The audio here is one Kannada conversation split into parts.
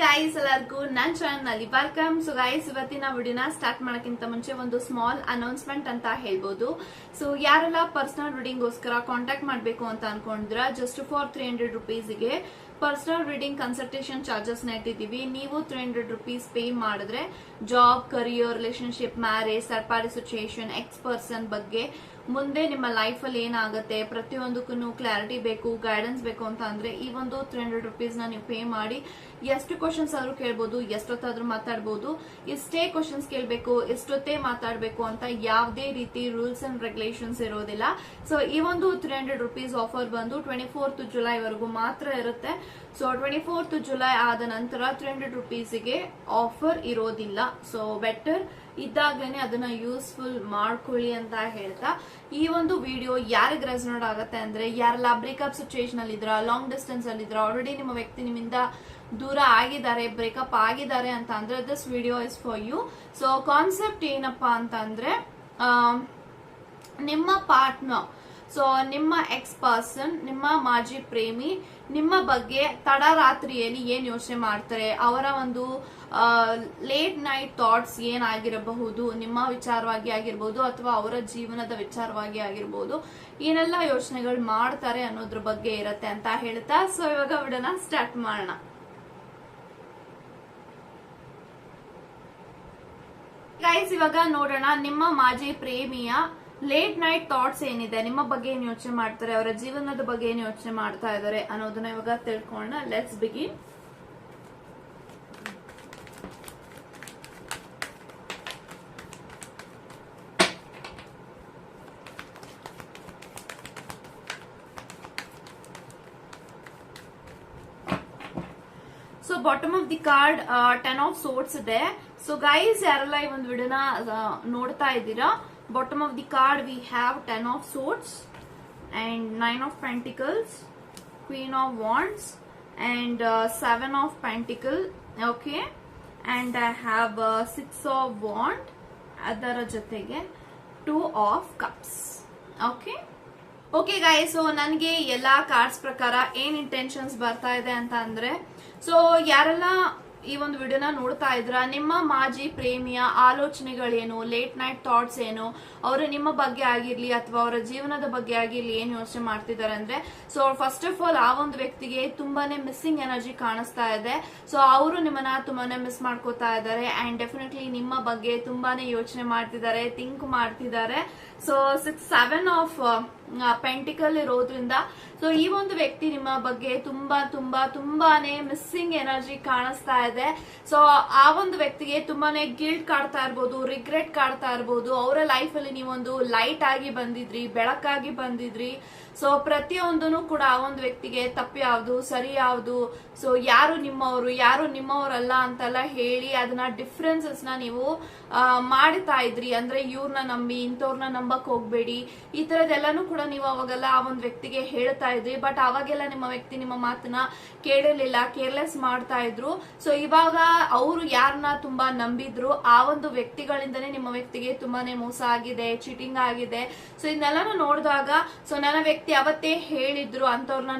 ಗೈಸ್ ಎಲ್ಲರಿಗೂ ನನ್ನ ಚಾನಲ್ ನಲ್ಲಿ ವೆಲ್ಕಮ್. ಸೊ ಗೈಸ್ ಇವತ್ತಿನ ವಿಡಿಯೋನ ಸ್ಟಾರ್ಟ್ ಮಾಡೋಕ್ಕಿಂತ ಮುಂಚೆ ಒಂದು ಸ್ಮಾಲ್ ಅನೌನ್ಸ್ಮೆಂಟ್ ಅಂತ ಹೇಳ್ಬೋದು. ಸೊ ಯಾರೆಲ್ಲ ಪರ್ಸನಲ್ ರೀಡಿಂಗ್ ಗೋಸ್ಕರ ಕಾಂಟ್ಯಾಕ್ಟ್ ಮಾಡಬೇಕು ಅಂತ ಅನ್ಕೊಂಡಿದ್ರ ಜಸ್ಟ್ ಫಾರ್ 300 ರುಪೀಸ್ಗೆ ಪರ್ಸನಲ್ ರೀಡಿಂಗ್ ಕನ್ಸಲ್ಟೇಷನ್ ಚಾರ್ಜಸ್ ನ ಇಟ್ಟಿದ್ದೀವಿ. ನೀವು 300 ರುಪೀಸ್ ಪೇ ಮಾಡಿದ್ರೆ job, career, relationship, marriage, third party situation, ex person ಬಗ್ಗೆ ಮುಂದೆ ನಿಮ್ಮ ಲೈಫ್ ಅಲ್ಲಿ ಏನಾಗುತ್ತೆ ಪ್ರತಿಯೊಂದಕ್ಕೂ ಕ್ಲಾರಿಟಿ ಬೇಕು, ಗೈಡೆನ್ಸ್ ಬೇಕು ಅಂತ ಅಂದ್ರೆ ಈ ಒಂದು 300 ರುಪೀಸ್ ನ ನೀವು ಪೇ ಮಾಡಿ ಎಷ್ಟು ಕ್ವಶನ್ಸ್ ಆದ್ರೂ ಕೇಳ್ಬೋದು, ಎಷ್ಟೊತ್ತಾದ್ರೂ ಮಾತಾಡ್ಬೋದು. ಇಷ್ಟೇ ಕ್ವಶನ್ಸ್ ಕೇಳ್ಬೇಕು, ಎಷ್ಟೊತ್ತೇ ಮಾತಾಡ್ಬೇಕು ಅಂತ ಯಾವುದೇ ರೀತಿ ರೂಲ್ಸ್ ಅಂಡ್ ರೆಗ್ಯುಲೇಷನ್ಸ್ ಇರೋದಿಲ್ಲ. ಸೊ ಈ ಒಂದು 300 ರುಪೀಸ್ ಆಫರ್ ಬಂದು 24th ಜುಲೈ ವರೆಗೂ ಮಾತ್ರ ಇರುತ್ತೆ. ಸೊ 24th ಜುಲೈ ಆದ ನಂತರ 300 ರುಪೀಸ್ಗೆ ಆಫರ್ ಇರೋದಿಲ್ಲ. ಸೊ ಬೆಟರ್ ಇದ್ದಾಗಲೇ ಅದನ್ನ ಯೂಸ್ಫುಲ್ ಮಾಡ್ಕೊಳ್ಳಿ ಅಂತ ಹೇಳ್ತಾ ಈ ಒಂದು ವಿಡಿಯೋ ಯಾರಿಗೆ ರೆಸನೇಟ್ ಆಗುತ್ತೆ ಅಂದ್ರೆ ಯಾರೆಲ್ಲ ಬ್ರೇಕಪ್ ಸಿಚುಯೇಷನ್ ಅಲ್ಲಿ ಇದ್ರ, ಲಾಂಗ್ ಡಿಸ್ಟೆನ್ಸ್ ಅಲ್ಲಿ ಇದ್ರ, ಆಲ್ರೆಡಿ ನಿಮ್ಮ ವ್ಯಕ್ತಿ ನಿಮ್ಮಿಂದ ದೂರ ಆಗಿದ್ದಾರೆ, ಬ್ರೇಕಪ್ ಆಗಿದ್ದಾರೆ ಅಂತ ಅಂದ್ರೆ this video is for you. So concept ಏನಪ್ಪಾ ಅಂತ ಅಂದ್ರೆ ನಿಮ್ಮ ಪಾರ್ಟ್ನರ್, ಸೊ ನಿಮ್ಮ ಎಕ್ಸ್ ಪರ್ಸನ್, ನಿಮ್ಮ ಮಾಜಿ ಪ್ರೇಮಿ ನಿಮ್ಮ ಬಗ್ಗೆ ತಡರಾತ್ರಿಯಲ್ಲಿ ಏನ್ ಯೋಚನೆ ಮಾಡ್ತಾರೆ, ಅವರ ಒಂದು ಲೇಟ್ ನೈಟ್ ಥಾಟ್ಸ್ ಏನಾಗಿರಬಹುದು, ನಿಮ್ಮ ವಿಚಾರವಾಗಿ ಆಗಿರ್ಬೋದು ಅಥವಾ ಅವರ ಜೀವನದ ವಿಚಾರವಾಗಿ ಆಗಿರ್ಬೋದು, ಏನೆಲ್ಲ ಯೋಚನೆಗಳು ಮಾಡ್ತಾರೆ ಅನ್ನೋದ್ರ ಬಗ್ಗೆ ಇರತ್ತೆ ಅಂತ ಹೇಳ್ತಾ ಸೊ ಇವಾಗ ವಿಡಿಯೋನ ಸ್ಟಾರ್ಟ್ ಮಾಡೋಣ. ಗೈಸ್ ಇವಾಗ ನೋಡೋಣ ನಿಮ್ಮ ಮಾಜಿ ಪ್ರೇಮಿಯ ಲೇಟ್ ನೈಟ್ ಥಾಟ್ಸ್ ಏನಿದೆ, ನಿಮ್ಮ ಬಗ್ಗೆ ಏನ್ ಯೋಚನೆ ಮಾಡ್ತಾರೆ, ಅವರ ಜೀವನದ ಬಗ್ಗೆ ಏನ್ ಯೋಚನೆ ಮಾಡ್ತಾ ಇದ್ದಾರೆ ಅನ್ನೋದನ್ನ ಇವಾಗ ತಿಳ್ಕೊಳ್ಳೋಣ. Let's begin. So bottom of the card 10 of swords ಇದೆ. ಸೊ ಗೈಸ್ ಯಾರೆಲ್ಲ ಈ ಒಂದು ವಿಡಿಯೋನ ನೋಡ್ತಾ ಇದ್ದೀರಾ, bottom of the card we have 10 of swords and 9 of pentacles, queen of wands and 7 of pentacle. Okay, and I have 6 of wand, ಅದರ ಜೊತೆಗೆ 2 of cups. Okay, okay guys, so ನನಗೆ ಎಲ್ಲಾ ಕಾರ್ಡ್ಸ್ ಪ್ರಕಾರ ಏನ್ ಇಂಟೆನ್ಷನ್ಸ್ ಬರ್ತಾ ಇದೆ ಅಂತ ಅಂದ್ರೆ, ಸೊ ಯಾರೆಲ್ಲ ಈ ಒಂದು ವಿಡಿಯೋನ ನೋಡ್ತಾ ಇದ್ರ ನಿಮ್ಮ ಮಾಜಿ ಪ್ರೇಮಿಯ ಆಲೋಚನೆಗಳೇನು, ಲೇಟ್ ನೈಟ್ ಥಾಟ್ಸ್ ಏನು, ಅವರು ನಿಮ್ಮ ಬಗ್ಗೆ ಆಗಿರ್ಲಿ ಅಥವಾ ಅವರ ಜೀವನದ ಬಗ್ಗೆ ಆಗಿರ್ಲಿ ಏನ್ ಯೋಚನೆ ಮಾಡ್ತಿದ್ದಾರೆ ಅಂದ್ರೆ, ಸೊ ಫಸ್ಟ್ ಆಫ್ ಆಲ್ ಆ ಒಂದು ವ್ಯಕ್ತಿಗೆ ತುಂಬಾನೇ ಮಿಸ್ಸಿಂಗ್ ಎನರ್ಜಿ ಕಾಣಿಸ್ತಾ ಇದೆ. ಸೊ ಅವರು ನಿಮ್ಮನ್ನ ತುಂಬಾನೇ ಮಿಸ್ ಮಾಡ್ಕೋತಾ ಇದ್ದಾರೆ ಅಂಡ್ ಡೆಫಿನೆಟ್ಲಿ ನಿಮ್ಮ ಬಗ್ಗೆ ತುಂಬಾನೇ ಯೋಚನೆ ಮಾಡ್ತಿದ್ದಾರೆ, ಥಿಂಕ್ ಮಾಡ್ತಿದ್ದಾರೆ. ಸೊ 7 ಆಫ್ ಪೆಂಟಿಕಲ್ ಇರೋದ್ರಿಂದ ಸೊ ಈ ಒಂದು ವ್ಯಕ್ತಿ ನಿಮ್ಮ ಬಗ್ಗೆ ತುಂಬಾನೇ ಮಿಸ್ಸಿಂಗ್ ಎನರ್ಜಿ ಕಾಣಿಸ್ತಾ ಇದೆ. ಸೊ ಆ ಒಂದು ವ್ಯಕ್ತಿಗೆ ತುಂಬಾನೇ ಗಿಲ್ಟ್ ಕಾಡ್ತಾ ಇರ್ಬೋದು, ರಿಗ್ರೆಟ್ ಕಾಡ್ತಾ ಇರ್ಬೋದು. ಅವರ ಲೈಫ್ ಅಲ್ಲಿ ನೀವೊಂದು ಲೈಟ್ ಆಗಿ ಬಂದಿದ್ರಿ, ಬೆಳಕಾಗಿ ಬಂದಿದ್ರಿ. ಸೊ ಪ್ರತಿಯೊಂದನು ಕೂಡ ಆ ಒಂದು ವ್ಯಕ್ತಿಗೆ ತಪ್ಪು ಯಾವ್ದು, ಸರಿ ಯಾವ್ದು, ಸೊ ಯಾರು ನಿಮ್ಮವರು ಯಾರು ನಿಮ್ಮವರಲ್ಲ ಅಂತೆಲ್ಲ ಹೇಳಿ ಅದನ್ನ ಡಿಫ್ರೆನ್ಸಸ್ ನ ನೀವು ಮಾಡ್ತಾ ಇದ್ರಿ. ಅಂದ್ರೆ ಇವ್ರನ್ನ ನಂಬಿ ಇಂಥವ್ರನ್ನ ನಂಬಕ್ ಹೋಗ್ಬೇಡಿ, ಈ ತರದೆಲ್ಲಾನು ಕೂಡ ನೀವು ಅವಾಗೆಲ್ಲ ಆ ಒಂದು ವ್ಯಕ್ತಿಗೆ ಹೇಳ್ತಾ ಇದ್ರಿ. ಬಟ್ ಅವಾಗೆಲ್ಲ ನಿಮ್ಮ ವ್ಯಕ್ತಿ ನಿಮ್ಮ ಮಾತನ್ನ ಕೇಳಲಿಲ್ಲ, ಕೇರ್ಲೆಸ್ ಮಾಡ್ತಾ ಇದ್ರು. ಸೊ ಇವಾಗ ಅವರು ಯಾರನ್ನ ತುಂಬಾ ನಂಬಿದ್ರು ಆ ಒಂದು ವ್ಯಕ್ತಿಗಳಿಂದನೇ ನಿಮ್ಮ ವ್ಯಕ್ತಿಗೆ ತುಂಬಾನೇ ಮೋಸ ಆಗಿದೆ, ಚೀಟಿಂಗ್ ಆಗಿದೆ. ಸೊ ಇದನ್ನೆಲ್ಲಾನು ನೋಡಿದಾಗ ಸೊ ನನ್ನ ವ್ಯಕ್ತಿ ಅವತ್ತೇ ಹೇಳಿದ್ರು ಅಂತವ್ರನ್ನ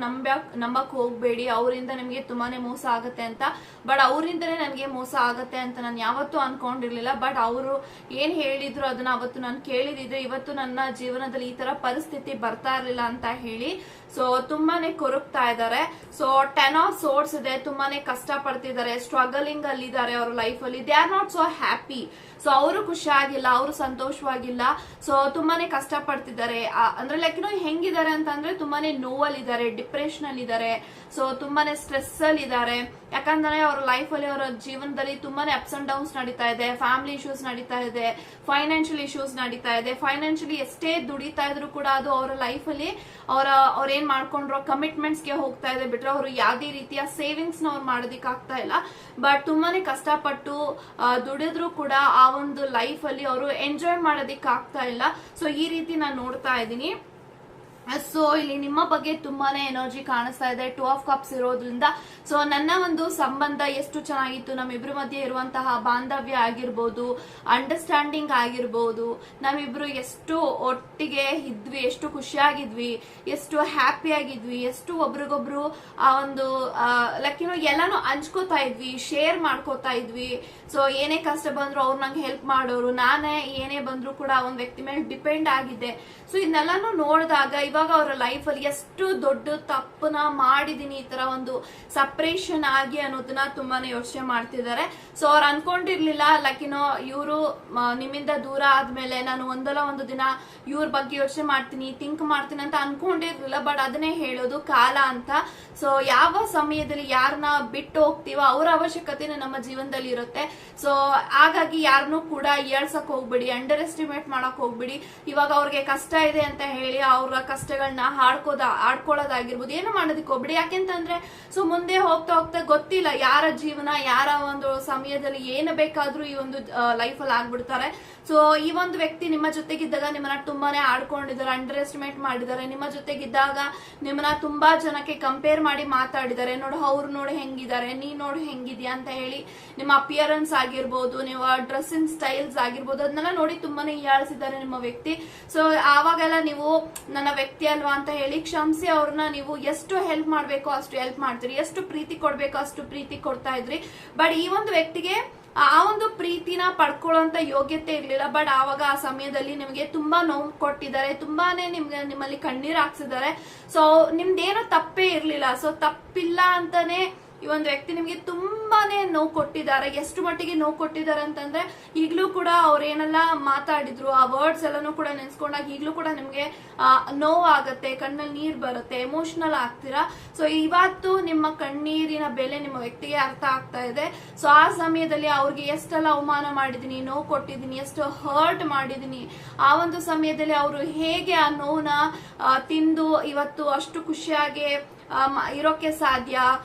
ನಂಬಕ್ ಹೋಗ್ಬೇಡಿ, ಅವರಿಂದ ನಿಮ್ಗೆ ತುಂಬಾನೇ ಮೋಸ ಆಗತ್ತೆ ಅಂತ. ಬಟ್ ಅವರಿಂದನೇ ನನಗೆ ಮೋಸ ಆಗತ್ತೆ ಅಂತ ನಾನು ಯಾವತ್ತೂ ಅನ್ಕೊಂಡಿರ್ಲಿಲ್ಲ. ಬಟ್ ಅವರು ಏನ್ ಹೇಳಿದ್ರು ಅದನ್ನ ಅವತ್ತು ನಾನು ಕೇಳಿದಿದ್ರೆ ಇವತ್ತು ನನ್ನ ಜೀವನದಲ್ಲಿ ಈ ತರ ಪರಿಸ್ಥಿತಿ ಬರ್ತಾ ಇರ್ಲಿಲ್ಲ ಅಂತ ಹೇಳಿ ಸೊ ತುಂಬಾನೇ ಕೊರಗ್ತಾ ಇದ್ದಾರೆ. ಸೊ 10 ಆಫ್ ಸೋರ್ಟ್ಸ್ ಇದೆ, ತುಂಬಾನೇ ಕಷ್ಟ ಪಡ್ತಿದ್ದಾರೆ, ಸ್ಟ್ರಗಲಿಂಗ್ ಅಲ್ಲಿ ಇದ್ದಾರೆ ಅವ್ರ ಲೈಫ್ ಅಲ್ಲಿ. They are not so happy. So ಅವರು ಖುಷಿಯಾಗಿಲ್ಲ, ಅವರು ಸಂತೋಷವಾಗಿಲ್ಲ. ಸೊ ತುಂಬಾನೇ ಕಷ್ಟ ಪಡ್ತಿದ್ದಾರೆ. ಅಂದ್ರೆ ಲೈಕ್ ಹೆಂಗಿದ್ದಾರೆ ಅಂತಂದ್ರೆ ತುಂಬಾನೇ ನೋವಲ್ಲಿದ್ದಾರೆ, ಡಿಪ್ರೆಷನ್ ಅಲ್ಲಿ ಇದ್ದಾರೆ. ಸೊ ತುಂಬಾನೇ ಸ್ಟ್ರೆಸ್ ಅಲ್ಲಿ ಇದ್ದಾರೆ. ಯಾಕಂದ್ರೆ ಅವ್ರ ಲೈಫ್ ಅಲ್ಲಿ ಅವರ ಜೀವನದಲ್ಲಿ ತುಂಬಾನೇ ಅಪ್ಸ್ ಅಂಡ್ ಡೌನ್ಸ್ ನಡೀತಾ ಇದೆ, ಫ್ಯಾಮಿಲಿ ಇಶ್ಯೂಸ್ ನಡೀತಾ ಇದೆ, ಫೈನಾನ್ಷಿಯಲ್ ಇಶ್ಯೂಸ್ ನಡೀತಾ ಇದೆ. ಫೈನಾನ್ಷಿಯಲಿ ಎಷ್ಟೇ ದುಡಿತಾ ಇದ್ರು ಕೂಡ ಅದು ಅವರ ಲೈಫ್ ಅಲ್ಲಿ ಅವ್ರ ಏನ್ ಮಾಡ್ಕೊಂಡ್ರೋ ಕಮಿಟ್ಮೆಂಟ್ಸ್ ಗೆ ಹೋಗ್ತಾ ಇದೆ ಬಿಟ್ರೆ ಅವರು ಯಾವ್ದೇ ರೀತಿಯ ಸೇವಿಂಗ್ಸ್ ನ ಅವ್ರು ಮಾಡೋದಿಕ್ ಆಗ್ತಾ ಇಲ್ಲ. ಬಟ್ ತುಂಬಾನೇ ಕಷ್ಟಪಟ್ಟು ದುಡಿದ್ರು ಕೂಡ ಆ ಒಂದು ಲೈಫ್ ಅಲ್ಲಿ ಅವರು ಎಂಜಾಯ್ ಮಾಡೋದಿಕ್ ಆಗ್ತಾ ಇಲ್ಲ. ಸೊ ಈ ರೀತಿ ನಾನು ನೋಡ್ತಾ ಇದ್ದೀನಿ. ಸೊ ಇಲ್ಲಿ ನಿಮ್ಮ ಬಗ್ಗೆ ತುಂಬಾನೇ ಎನರ್ಜಿ ಕಾಣಿಸ್ತಾ ಇದೆ. 2 ಆಫ್ ಕಪ್ಸ್ ಇರೋದ್ರಿಂದ ಸೊ ನನ್ನ ಒಂದು ಸಂಬಂಧ ಎಷ್ಟು ಚೆನ್ನಾಗಿತ್ತು, ನಮ್ಮಿಬ್ರ ಮಧ್ಯೆ ಇರುವಂತಹ ಬಾಂಧವ್ಯ ಆಗಿರ್ಬೋದು, ಅಂಡರ್ಸ್ಟ್ಯಾಂಡಿಂಗ್ ಆಗಿರ್ಬೋದು, ನಮ್ಮಿಬ್ರು ಎಷ್ಟು ಒಟ್ಟಿಗೆ ಇದ್ವಿ, ಎಷ್ಟು ಖುಷಿಯಾಗಿದ್ವಿ, ಎಷ್ಟು ಹ್ಯಾಪಿ ಆಗಿದ್ವಿ, ಎಷ್ಟು ಒಬ್ರಿಗೊಬ್ರು ಆ ಒಂದು ಲೈಕ್ ಎಲ್ಲಾನು ಹಂಚ್ಕೋತಾ ಇದ್ವಿ, ಶೇರ್ ಮಾಡ್ಕೋತಾ ಇದ್ವಿ. ಸೊ ಏನೇ ಕಷ್ಟ ಬಂದ್ರು ಅವ್ರು ನಂಗೆ ಹೆಲ್ಪ್ ಮಾಡೋರು, ನಾನೇ ಏನೇ ಬಂದ್ರು ಕೂಡ ಒಂದ್ ವ್ಯಕ್ತಿ ಮೇಲೆ ಡಿಪೆಂಡ್ ಆಗಿದ್ದೆ. ಸೊ ಇದನ್ನೆಲ್ಲಾನು ನೋಡಿದಾಗ ಇವಾಗ ಅವರ ಲೈಫ್ ಅಲ್ಲಿ ಎಷ್ಟು ದೊಡ್ಡ ತಪ್ಪನ ಮಾಡಿದೀನಿ, ಈ ತರ ಒಂದು ಸಪ್ರೇಷನ್ ಆಗಿ ಅನ್ನೋದನ್ನ ತುಂಬಾನೇ ಯೋಚನೆ ಮಾಡ್ತಿದ್ದಾರೆ. ಸೊ ಅವ್ರು ಅನ್ಕೊಂಡಿರ್ಲಿಲ್ಲ ಲೈಕ್ ಇವರು ನಿಮ್ಮಿಂದ ದೂರ ಆದ್ಮೇಲೆ ನಾನು ಒಂದಲ್ಲ ಒಂದು ದಿನ ಇವ್ರ ಬಗ್ಗೆ ಯೋಚನೆ ಮಾಡ್ತೀನಿ, ಥಿಂಕ್ ಮಾಡ್ತೀನಿ ಅಂತ ಅನ್ಕೊಂಡಿರ್ಲಿಲ್ಲ. ಬಟ್ ಅದನ್ನೇ ಹೇಳೋದು ಕಾಲ ಅಂತ. ಸೊ ಯಾವ ಸಮಯದಲ್ಲಿ ಯಾರನ್ನ ಬಿಟ್ಟು ಹೋಗ್ತೀವೋ ಅವ್ರ ಅವಶ್ಯಕತೆ ನಮ್ಮ ಜೀವನದಲ್ಲಿ ಇರುತ್ತೆ. ಸೊ ಹಾಗಾಗಿ ಯಾರನ್ನೂ ಕೂಡ ಏಳ್ಸಕ್ ಹೋಗ್ಬಿಡಿ, ಅಂಡರ್ ಎಸ್ಟಿಮೇಟ್ ಮಾಡಕ್ ಹೋಗ್ಬಿಡಿ. ಇವಾಗ ಅವ್ರಿಗೆ ಕಷ್ಟ ಇದೆ ಅಂತ ಹೇಳಿ ಅವ್ರ ಕಷ್ಟಗಳನ್ನ ಆಡ್ಕೊಳ್ಳೋದಾಗಿರ್ಬೋದು, ಏನು ಮಾಡೋದಕ್ಕೆ ಹೋಗ್ಬಿಡಿ. ಯಾಕೆಂತಂದ್ರೆ ಸೊ ಮುಂದೆ ಹೋಗ್ತಾ ಹೋಗ್ತಾ ಗೊತ್ತಿಲ್ಲ ಯಾರ ಜೀವನ ಯಾರ ಒಂದು ಸಮಯದಲ್ಲಿ ಏನು ಬೇಕಾದ್ರೂ ಈ ಒಂದು ಲೈಫ್ ಅಲ್ಲಿ ಆಗ್ಬಿಡ್ತಾರೆ. ಸೊ ಈ ಒಂದು ವ್ಯಕ್ತಿ ನಿಮ್ಮ ಜೊತೆಗಿದ್ದಾಗ ನಿಮ್ಮನ್ನ ತುಂಬಾನೇ ಆಡ್ಕೊಂಡಿದ್ದಾರೆ, ಅಂಡರ್ ಎಸ್ಟಿಮೇಟ್ ಮಾಡಿದ್ದಾರೆ. ನಿಮ್ಮ ಜೊತೆಗಿದ್ದಾಗ ನಿಮ್ಮನ್ನ ತುಂಬಾ ಜನಕ್ಕೆ ಕಂಪೇರ್ ಮಾಡಿ ಮಾತಾಡಿದ್ದಾರೆ. ನೋಡು ಅವ್ರು ನೋಡಿ ಹೆಂಗಿದ್ದಾರೆ, ನೀ ನೋಡಿ ಹೆಂಗಿದ್ಯಾ ಅಂತ ಹೇಳಿ ನಿಮ್ಮ ಅಪಿಯರೆನ್ಸ್ ಆಗಿರ್ಬೋದು, ನೀವು ಡ್ರೆಸ್ಸಿಂಗ್ ಸ್ಟೈಲ್ಸ್ ಆಗಿರ್ಬೋದು, ಅದನ್ನೆಲ್ಲ ನೋಡಿ ತುಂಬಾನೇ ಹೀಯಾಳಿಸಿದ್ದಾರೆ ನಿಮ್ಮ ವ್ಯಕ್ತಿ. ಸೊ ಆವಾಗೆಲ್ಲ ನೀವು ನನ್ನ ವ್ಯಕ್ತಿ ಅಲ್ವಾ ಅಂತ ಹೇಳಿ ಕ್ಷಮಿಸಿ ಅವ್ರನ್ನ ನೀವು ಎಷ್ಟು ಹೆಲ್ಪ್ ಮಾಡ್ಬೇಕೋ ಅಷ್ಟು ಹೆಲ್ಪ್ ಮಾಡ್ತೀರಿ, ಎಷ್ಟು ಪ್ರೀತಿ ಕೊಡ್ಬೇಕೋ ಅಷ್ಟು ಪ್ರೀತಿ ಕೊಡ್ತಾ ಇದ್ರಿ. ಬಟ್ ಈ ಒಂದು ವ್ಯಕ್ತಿಗೆ ಆ ಒಂದು ಪ್ರೀತಿನ ಪಡ್ಕೊಳ್ಳುವಂತ ಯೋಗ್ಯತೆ ಇರ್ಲಿಲ್ಲ. ಬಟ್ ಆವಾಗ ಆ ಸಮಯದಲ್ಲಿ ನಿಮಗೆ ತುಂಬಾ ನೋವು ಕೊಟ್ಟಿದ್ದಾರೆ, ತುಂಬಾನೇ ನಿಮ್ಮಲ್ಲಿ ಕಣ್ಣೀರ್ ಹಾಕ್ಸಿದ್ದಾರೆ. ಸೊ ನಿಮ್ದೇನೋ ತಪ್ಪೇ ಇರ್ಲಿಲ್ಲ. ಸೊ ತಪ್ಪಿಲ್ಲ ಅಂತಾನೆ ಈ ಒಂದು ವ್ಯಕ್ತಿ ನಿಮ್ಗೆ ತುಂಬಾನೇ ನೋವು ಕೊಟ್ಟಿದ್ದಾರೆ. ಎಷ್ಟು ಮಟ್ಟಿಗೆ ನೋವು ಕೊಟ್ಟಿದ್ದಾರೆ ಅಂತಂದ್ರೆ ಈಗ್ಲೂ ಕೂಡ ಅವ್ರೇನೆಲ್ಲ ಮಾತಾಡಿದ್ರು ಆ ವರ್ಡ್ಸ್ ಎಲ್ಲಾನು ಕೂಡ ನೆನ್ಸ್ಕೊಂಡಾಗ ಈಗ್ಲೂ ಕೂಡ ನಿಮ್ಗೆ ನೋವು ಆಗತ್ತೆ, ಕಣ್ಣಲ್ಲಿ ನೀರ್ ಬರುತ್ತೆ, ಎಮೋಷನಲ್ ಆಗ್ತೀರಾ. ಸೊ ಇವತ್ತು ನಿಮ್ಮ ಕಣ್ಣೀರಿನ ಬೆಲೆ ನಿಮ್ಮ ವ್ಯಕ್ತಿಗೆ ಅರ್ಥ ಆಗ್ತಾ ಇದೆ. ಸೊ ಆ ಸಮಯದಲ್ಲಿ ಅವ್ರಿಗೆ ಎಷ್ಟೆಲ್ಲ ಅವಮಾನ ಮಾಡಿದೀನಿ, ನೋವು ಕೊಟ್ಟಿದ್ದೀನಿ, ಎಷ್ಟು ಹರ್ಟ್ ಮಾಡಿದೀನಿ, ಆ ಒಂದು ಸಮಯದಲ್ಲಿ ಅವರು ಹೇಗೆ ಆ ನೋವನ್ನ ತಿಂದು ಇವತ್ತು ಅಷ್ಟು ಖುಷಿಯಾಗಿ ಇರೋಕೆ ಸಾಧ್ಯ.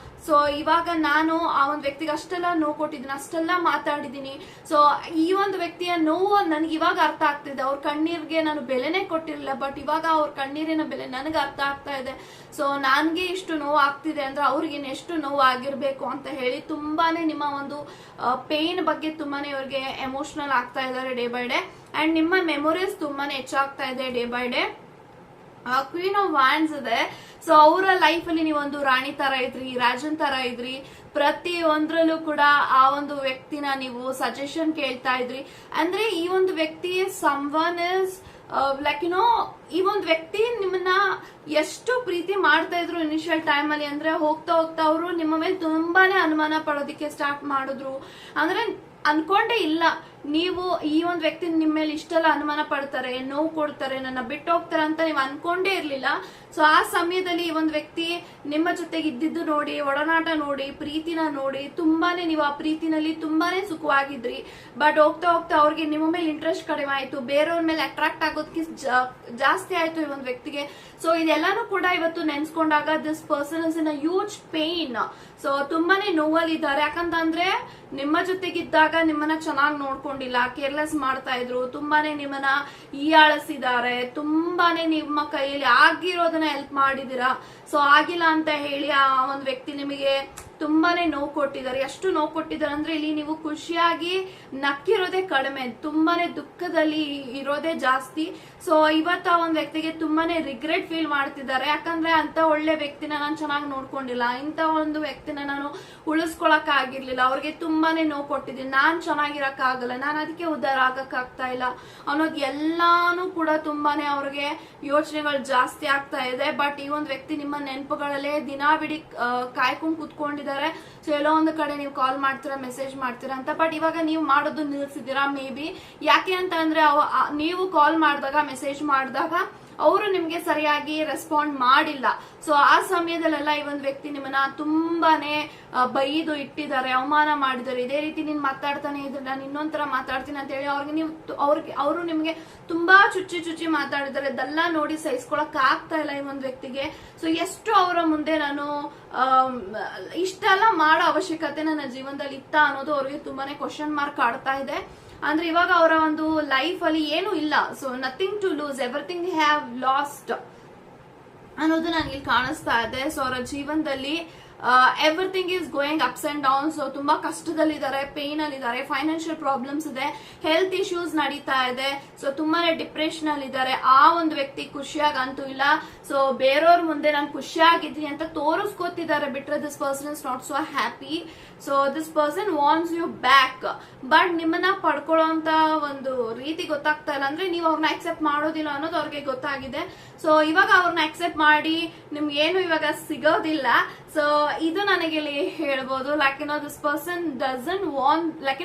ಸೊ ಇವಾಗ ನಾನು ಆ ಒಂದು ವ್ಯಕ್ತಿಗೆ ಅಷ್ಟೆಲ್ಲ ನೋವು ಕೊಟ್ಟಿದ್ದೀನಿ, ಅಷ್ಟೆಲ್ಲ ಮಾತಾಡಿದೀನಿ. ಸೊ ಈ ಒಂದು ವ್ಯಕ್ತಿಯ ನೋವು ನನ್ಗೆ ಇವಾಗ ಅರ್ಥ ಆಗ್ತಿದೆ. ಅವ್ರ ಕಣ್ಣೀರ್ಗೆ ನಾನು ಬೆಲೆನೇ ಕೊಟ್ಟಿರಲಿಲ್ಲ, ಬಟ್ ಇವಾಗ ಅವ್ರ ಕಣ್ಣೀರಿನ ಬೆಲೆ ನನಗೆ ಅರ್ಥ ಆಗ್ತಾ ಇದೆ. ಸೊ ನನ್ಗೆ ಇಷ್ಟು ನೋವು ಆಗ್ತಿದೆ ಅಂದ್ರೆ ಅವ್ರಿಗೆ ಎಷ್ಟು ನೋವು ಆಗಿರ್ಬೇಕು ಅಂತ ಹೇಳಿ ತುಂಬಾನೇ ನಿಮ್ಮ ಒಂದು ಪೇನ್ ಬಗ್ಗೆ ತುಂಬಾನೇ ಇವ್ರಿಗೆ ಎಮೋಷನಲ್ ಆಗ್ತಾ ಇದ್ದಾರೆ ಡೇ ಬೈ ಡೇ. ಅಂಡ್ ನಿಮ್ಮ ಮೆಮೊರೀಸ್ ತುಂಬಾನೇ ಹೆಚ್ಚಾಗ್ತಾ ಇದೆ day by day. Queen of wands ಇದೆ. ಸೊ ಅವರ ಲೈಫ್ ಅಲ್ಲಿ ನೀವೊಂದು ರಾಣಿ ತರ ಇದ್ರಿ, ರಾಜನ್ ತರ ಇದ್ರಿ. ಪ್ರತಿ ಒಂದ್ರಲ್ಲೂ ಕೂಡ ಆ ಒಂದು ವ್ಯಕ್ತಿನ ನೀವು ಸಜೆಷನ್ ಕೇಳ್ತಾ ಇದ್ರಿ. ಅಂದ್ರೆ ಈ ಒಂದು ವ್ಯಕ್ತಿ ಸಮ್ವನ್ ಇಸ್ ಲೈಕ್ ಈ ಒಂದು ವ್ಯಕ್ತಿ ನಿಮ್ಮನ್ನ ಎಷ್ಟು ಪ್ರೀತಿ ಮಾಡ್ತಾ ಇದ್ರು ಇನಿಷಿಯಲ್ ಟೈಮ್ ಅಲ್ಲಿ ಅಂದ್ರೆ ಹೋಗ್ತಾ ಹೋಗ್ತಾ ಅವರು ನಿಮ್ಮ ಮೇಲೆ ತುಂಬಾನೇ ಅನುಮಾನ ಪಡೋದಿಕ್ಕೆ ಸ್ಟಾರ್ಟ್ ಮಾಡಿದ್ರು. ಅಂದ್ರೆ ಅನ್ಕೊಂಡೇ ಇಲ್ಲ ನೀವು ಈ ಒಂದು ವ್ಯಕ್ತಿ ನಿಮ್ಮ ಮೇಲೆ ಇಷ್ಟೆಲ್ಲ ಅನುಮಾನ ಪಡ್ತಾರೆ, ನೋವು ಕೊಡ್ತಾರೆ, ನನ್ನ ಬಿಟ್ಟು ಹೋಗ್ತಾರೆ ಅಂತ ನೀವು ಅನ್ಕೊಂಡೇ ಇರ್ಲಿಲ್ಲ. ಸೊ ಆ ಸಮಯದಲ್ಲಿ ಈ ಒಂದು ವ್ಯಕ್ತಿ ನಿಮ್ಮ ಜೊತೆಗೆ ಇದ್ದಿದ್ದು ನೋಡಿ, ಒಡನಾಟ ನೋಡಿ, ಪ್ರೀತಿನ ನೋಡಿ ತುಂಬಾನೇ ನೀವು ಆ ಪ್ರೀತಿನಲ್ಲಿ ತುಂಬಾನೇ ಸುಖವಾಗಿದ್ರಿ. ಬಟ್ ಹೋಗ್ತಾ ಹೋಗ್ತಾ ಅವ್ರಿಗೆ ನಿಮ್ಮ ಮೇಲೆ ಇಂಟ್ರೆಸ್ಟ್ ಕಡಿಮೆ ಆಯ್ತು, ಬೇರೆಯವ್ರ ಮೇಲೆ ಅಟ್ರಾಕ್ಟ್ ಆಗೋದಕ್ಕೆ ಜಾಸ್ತಿ ಆಯ್ತು ಈ ಒಂದು ವ್ಯಕ್ತಿಗೆ. ಸೊ ಇದೆಲ್ಲಾನು ಕೂಡ ಇವತ್ತು ನೆನ್ಸ್ಕೊಂಡಾಗ this person is in a huge pain. So ತುಂಬಾನೇ ನೋವಲ್ಲಿದ್ದಾರೆ. ಯಾಕಂತಂದ್ರೆ ನಿಮ್ಮ ಜೊತೆಗಿದ್ದಾಗ ನಿಮ್ಮನ್ನ ಚೆನ್ನಾಗಿ ನೋಡ್ಕೊಂಡಿಲ್ಲ, ಕೇರ್ಲೆಸ್ ಮಾಡ್ತಾ ಇದ್ರು, ತುಂಬಾನೇ ನಿಮ್ಮನ್ನ ಹೀಯಾಳಿಸಿದ್ದಾರೆ, ತುಂಬಾನೇ ನಿಮ್ಮ ಕೈಯಲ್ಲಿ ಆಗಿರೋದನ್ನ ಹೆಲ್ಪ್ ಮಾಡಿದೀರಾ. ಸೊ ಆಗಿಲ್ಲ ಅಂತ ಹೇಳಿ ಆ ಒಂದು ವ್ಯಕ್ತಿ ನಿಮಗೆ ತುಂಬಾನೇ ನೋವು ಕೊಟ್ಟಿದ್ದಾರೆ. ಎಷ್ಟು ನೋವು ಕೊಟ್ಟಿದ್ದಾರೆ ಅಂದ್ರೆ ಇಲ್ಲಿ ನೀವು ಖುಷಿಯಾಗಿ ನಕ್ಕಿರೋದೇ ಕಡಿಮೆ, ತುಂಬಾನೇ ದುಃಖದಲ್ಲಿ ಇರೋದೇ ಜಾಸ್ತಿ. ಸೊ ಇವತ್ತು ಆ ಒಂದು ವ್ಯಕ್ತಿಗೆ ತುಂಬಾನೇ ರಿಗ್ರೆಟ್ ಫೀಲ್ ಮಾಡ್ತಿದ್ದಾರೆ. ಯಾಕಂದ್ರೆ ಅಂತ ಒಳ್ಳೆ ವ್ಯಕ್ತಿನ ನಾನು ಚೆನ್ನಾಗಿ ನೋಡ್ಕೊಂಡಿಲ್ಲ, ಇಂತ ಒಂದು ವ್ಯಕ್ತಿನ ನಾನು ಉಳಿಸ್ಕೊಳಕ್ ಆಗಿರ್ಲಿಲ್ಲ, ಅವ್ರಿಗೆ ತುಂಬಾನೇ ನೋವು ಕೊಟ್ಟಿದ್ದೀನಿ, ನಾನ್ ಚೆನ್ನಾಗಿರಕ್ ಆಗಲ್ಲ, ನಾನು ಅದಕ್ಕೆ ಉದ್ಧಾರ ಆಗಕ್ ಆಗ್ತಾ ಇಲ್ಲ ಅನ್ನೋದು ಎಲ್ಲಾನು ಕೂಡ ತುಂಬಾನೇ ಅವ್ರಿಗೆ ಯೋಚನೆಗಳು ಜಾಸ್ತಿ ಆಗ್ತಾ ಇದೆ. ಬಟ್ ಈ ಒಂದು ವ್ಯಕ್ತಿ ನಿಮ್ಮ ನೆನಪುಗಳಲ್ಲೇ ದಿನಾವಿಡೀ ಕಾಯ್ಕೊಂಡು ಕುತ್ಕೊಂಡಿದ್ದಾರೆ. ಸೊ ಎಲ್ಲೋ ಒಂದು ಕಡೆ ನೀವು ಕಾಲ್ ಮಾಡ್ತೀರಾ, ಮೆಸೇಜ್ ಮಾಡ್ತೀರಾ ಅಂತ. ಬಟ್ ಇವಾಗ ನೀವು ಮಾಡೋದು ನಿಲ್ಸಿದ್ದೀರಾ ಮೇ ಬಿ. ಯಾಕೆ ಅಂತ ಅಂದ್ರೆ ನೀವು ಕಾಲ್ ಮಾಡಿದಾಗ, ಮೆಸೇಜ್ ಮಾಡಿದಾಗ ಅವರು ನಿಮ್ಗೆ ಸರಿಯಾಗಿ ರೆಸ್ಪಾಂಡ್ ಮಾಡಿಲ್ಲ. ಸೊ ಆ ಸಮಯದಲ್ಲೆಲ್ಲ ಈ ಒಂದು ವ್ಯಕ್ತಿ ನಿಮ್ಮನ್ನ ತುಂಬಾನೇ ಬೈದು ಇಟ್ಟಿದ್ದಾರೆ, ಅವಮಾನ ಮಾಡಿದ್ದಾರೆ. ಇದೇ ರೀತಿ ನೀನ್ ಮಾತಾಡ್ತಾನೆ ಇದ್ರೆ ನಾನು ಇನ್ನೊಂಥರ ಮಾತಾಡ್ತೀನಿ ಅಂತ ಹೇಳಿ ಅವರು ನಿಮ್ಗೆ ತುಂಬಾ ಚುಚ್ಚಿ ಮಾತಾಡಿದ್ದಾರೆ. ಅದೆಲ್ಲ ನೋಡಿ ಸಹಿಸ್ಕೊಳಕ್ ಆಗ್ತಾ ಇಲ್ಲ ಈ ಒಂದು ವ್ಯಕ್ತಿಗೆ. ಸೊ ಎಷ್ಟು ಅವರ ಮುಂದೆ ನಾನು ಇಷ್ಟೆಲ್ಲ ಮಾಡೋ ಅವಶ್ಯಕತೆ ನನ್ನ ಜೀವನದಲ್ಲಿ ಇತ್ತ ಅನ್ನೋದು ಅವ್ರಿಗೆ ತುಂಬಾನೇ ಕ್ವಶನ್ ಮಾರ್ಕ್ ಆಡ್ತಾ ಇದೆ. ಅಂದ್ರೆ ಇವಾಗ ಅವರ ಒಂದು ಲೈಫ್ ಅಲ್ಲಿ ಏನು ಇಲ್ಲ. So nothing to lose, everything have lost. ಅನ್ನೋದು ನನಗೆ ಇಲ್ಲಿ ಕಾಣಿಸ್ತಾ ಇದೆ. ಸೊ ಅವರ ಜೀವನದಲ್ಲಿ everything is going ups and down. So ತುಂಬಾ ಕಷ್ಟದಲ್ಲಿದ್ದಾರೆ, ಪೇನ್ ಅಲ್ಲಿ ಇದ್ದಾರೆ, ಫೈನಾನ್ಷಿಯಲ್ ಪ್ರಾಬ್ಲಮ್ಸ್ ಇದೆ, ಹೆಲ್ತ್ ಇಶ್ಯೂಸ್ ನಡೀತಾ ಇದೆ. ಸೊ ತುಂಬಾನೇ ಡಿಪ್ರೆಷನ್ ಅಲ್ಲಿ ಇದ್ದಾರೆ. ಆ ಒಂದು ವ್ಯಕ್ತಿ ಖುಷಿಯಾಗಿ ಅಂತೂ ಇಲ್ಲ. ಸೊ ಬೇರೆಯವ್ರ ಮುಂದೆ ನಾನು ಖುಷಿಯಾಗಿದ್ದೀನಿ ಅಂತ ತೋರಿಸ್ಕೊತಿದ್ದಾರೆ ಬಿಟ್ರೆ this person is not so happy. So this person wants you back, but ನಿಮ್ಮನ್ನ ಪಡ್ಕೊಳ್ಳೋಂತ ಒಂದು ರೀತಿ ಗೊತ್ತಾಗ್ತಾ ಇಲ್ಲ. ಅಂದ್ರೆ ನೀವು ಅವ್ರನ್ನ ಅಕ್ಸೆಪ್ಟ್ ಮಾಡೋದಿಲ್ಲ ಅನ್ನೋದು ಅವ್ರಿಗೆ ಗೊತ್ತಾಗಿದೆ. ಸೊ ಇವಾಗ ಅವ್ರನ್ನ ಅಕ್ಸೆಪ್ಟ್ ಮಾಡಿ ನಿಮ್ಗೆ ಏನು ಇವಾಗ ಸಿಗೋದಿಲ್ಲ. ಸೊ ಇದು ನನಗೆ ಇಲ್ಲಿ ಹೇಳ್ಬೋದು. Like this person doesn't want, like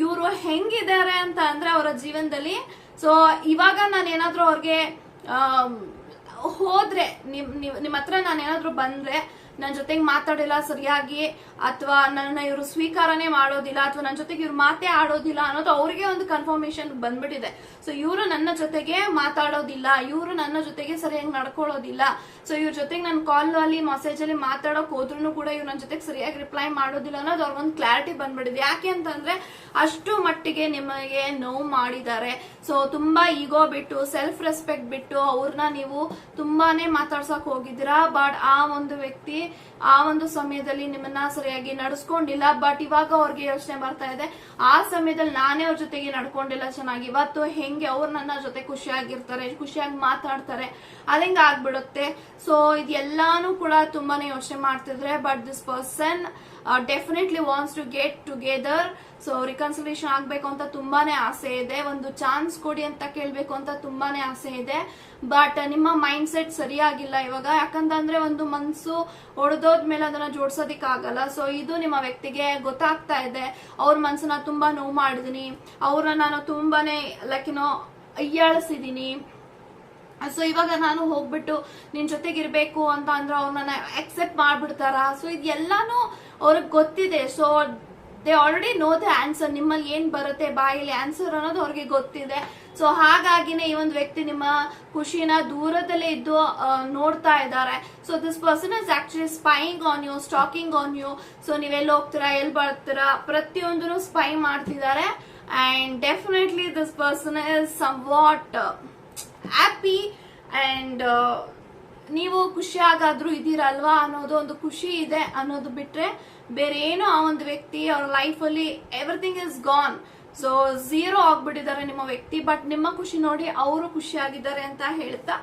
ಇವರು ಹೆಂಗಿದ್ದಾರೆ ಅಂತ ಅಂದ್ರೆ ಅವರ ಜೀವನದಲ್ಲಿ. ಸೊ ಇವಾಗ ನಾನು ಏನಾದ್ರೂ ಅವ್ರಿಗೆ ಹೋದ್ರೆ ನಿಮ್ಮ ಹತ್ರ ನಾನು ಏನಾದ್ರೂ ಬಂದ್ರೆ ನನ್ನ ಜೊತೆಗೆ ಮಾತಾಡಿಲ್ಲ ಸರಿಯಾಗಿ, ಅಥವಾ ನನ್ನ ಇವರು ಸ್ವೀಕಾರನೇ ಮಾಡೋದಿಲ್ಲ, ಅಥವಾ ನನ್ನ ಜೊತೆಗೆ ಇವ್ರು ಮಾತೇ ಆಡೋದಿಲ್ಲ ಅನ್ನೋದು ಅವ್ರಿಗೆ ಒಂದು ಕನ್ಫರ್ಮೇಶನ್ ಬಂದ್ಬಿಟ್ಟಿದೆ. ಸೊ ಇವರು ನನ್ನ ಜೊತೆಗೆ ಮಾತಾಡೋದಿಲ್ಲ, ಇವರು ನನ್ನ ಜೊತೆಗೆ ಸರಿಯಾಗಿ ನಡ್ಕೊಳ್ಳೋದಿಲ್ಲ. ಸೊ ಇವ್ರ ಜೊತೆಗೆ ನನ್ನ ಕಾಲ್ ಅಲ್ಲಿ ಮೆಸೇಜ್ ಅಲ್ಲಿ ಮಾತಾಡೋಕ್ ಹೋದ್ರು ಕೂಡ ಇವ್ರು ನನ್ನ ಜೊತೆಗೆ ಸರಿಯಾಗಿ ರಿಪ್ಲೈ ಮಾಡೋದಿಲ್ಲ ಅನ್ನೋದು ಅವ್ರಿಗೊಂದು ಕ್ಲಾರಿಟಿ ಬಂದ್ಬಿಟ್ಟಿದೆ. ಯಾಕೆ ಅಂತಂದ್ರೆ ಅಷ್ಟು ಮಟ್ಟಿಗೆ ನಿಮಗೆ ನೋವು ಮಾಡಿದ್ದಾರೆ. ಸೊ ತುಂಬಾ ಈಗೋ ಬಿಟ್ಟು, ಸೆಲ್ಫ್ ರೆಸ್ಪೆಕ್ಟ್ ಬಿಟ್ಟು ಅವ್ರನ್ನ ನೀವು ತುಂಬಾನೇ ಮಾತಾಡ್ಸಕ್ ಹೋಗಿದ್ದೀರಾ. ಬಟ್ ಆ ಒಂದು ವ್ಯಕ್ತಿ ಆ ಒಂದು ಸಮಯದಲ್ಲಿ ನಿಮ್ಮನ್ನ ಸರಿಯಾಗಿ ನಡೆಸ್ಕೊಂಡಿಲ್ಲ. ಬಟ್ ಇವಾಗ ಅವ್ರಿಗೆ ಯೋಚನೆ ಬರ್ತಾ ಇದೆ, ಆ ಸಮಯದಲ್ಲಿ ನಾನೇ ಅವ್ರ ಜೊತೆಗೆ ನಡ್ಕೊಂಡಿಲ್ಲ ಚೆನ್ನಾಗಿ, ಇವತ್ತು ಹೆಂಗೆ ಅವ್ರು ನನ್ನ ಜೊತೆ ಖುಷಿಯಾಗಿರ್ತಾರೆ, ಖುಷಿಯಾಗಿ ಮಾತಾಡ್ತಾರೆ, ಅದಂಗ ಆಗ್ಬಿಡುತ್ತೆ. ಸೊ ಇದೆಲ್ಲಾನು ಕೂಡ ತುಂಬಾನೇ ಯೋಚನೆ ಮಾಡ್ತಿದ್ರೆ. But this person definitely wants to get together. So reconciliation ಆಗ್ಬೇಕು ಅಂತ ತುಂಬಾನೇ ಆಸೆ ಇದೆ, ಒಂದು ಚಾನ್ಸ್ ಕೊಡಿ ಅಂತ ಕೇಳ್ಬೇಕು ಅಂತ ತುಂಬಾನೇ ಆಸೆ ಇದೆ. ಬಟ್ ನಿಮ್ಮ ಮೈಂಡ್ ಸೆಟ್ ಸರಿಯಾಗಿಲ್ಲ ಇವಾಗ. ಯಾಕಂತಂದ್ರೆ ಒಂದು ಮನ್ಸು ಒಡೆದೋದ್ಮೇಲೆ ಅದನ್ನ ಜೋಡ್ಸೋದಿಕ್ ಆಗಲ್ಲ. ಸೊ ಇದು ನಿಮ್ಮ ವ್ಯಕ್ತಿಗೆ ಗೊತ್ತಾಗ್ತಾ ಇದೆ. ಅವ್ರ ಮನ್ಸನ್ನ ತುಂಬಾ ನೋವು ಮಾಡಿದೀನಿ, ಅವ್ರನ್ನ ನಾನು ತುಂಬಾನೇ ಅಯ್ಯಾಳಿಸಿದೀನಿ. ಸೊ ಇವಾಗ ನಾನು ಹೋಗ್ಬಿಟ್ಟು ನಿನ್ ಜೊತೆಗಿರ್ಬೇಕು ಅಂತ ಅಂದ್ರೆ ಅವ್ರನ್ನ ಅಕ್ಸೆಪ್ಟ್ ಮಾಡ್ಬಿಡ್ತಾರ. ಸೊ ಇದೆಲ್ಲಾನು ಅವ್ರಿಗೆ ಗೊತ್ತಿದೆ. So they already know the answer. ನಿಮ್ಮಲ್ಲಿ ಏನ್ ಬರುತ್ತೆ ಬಾಯಲ್ಲಿ ಆನ್ಸರ್ ಅನ್ನೋದು ಅವ್ರಿಗೆ ಗೊತ್ತಿದೆ. ಸೊ ಹಾಗಾಗಿನೇ ಈ ಒಂದು ವ್ಯಕ್ತಿ ನಿಮ್ಮ ಖುಷಿನ ದೂರದಲ್ಲೇ ಇದ್ದು ನೋಡ್ತಾ ಇದ್ದಾರೆ. So this person is actually spying on you, stalking on you. So ನೀವೆಲ್ಲಿ ಹೋಗ್ತೀರಾ, ಎಲ್ಲಿ ಬರ್ತೀರಾ, ಪ್ರತಿಯೊಂದನ್ನು ಸ್ಪೈ ಮಾಡ್ತಿದ್ದಾರೆ. And definitely this person is somewhat happy. And ನೀವು ಖುಷಿಯಾಗಾದ್ರೂ ಇದೀರಲ್ವಾ ಅನ್ನೋದು ಒಂದು ಖುಷಿ ಇದೆ ಅನ್ನೋದು ಬಿಟ್ರೆ ಬೇರೆ ಏನು ಆ ಒಂದು ವ್ಯಕ್ತಿ ಅವ್ರ ಲೈಫ್ ಅಲ್ಲಿ everything is gone. So zero ಆಗ್ಬಿಟ್ಟಿದ್ದಾರೆ ನಿಮ್ಮ ವ್ಯಕ್ತಿ. ಬಟ್ ನಿಮ್ಮ ಖುಷಿ ನೋಡಿ ಅವರು ಖುಷಿಯಾಗಿದ್ದಾರೆ ಅಂತ ಹೇಳ್ತಾ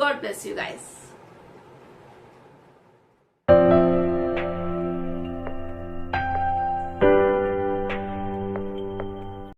ಗಾಡ್ ಬ್ಲೆಸ್ ಯು ಗೈಸ್.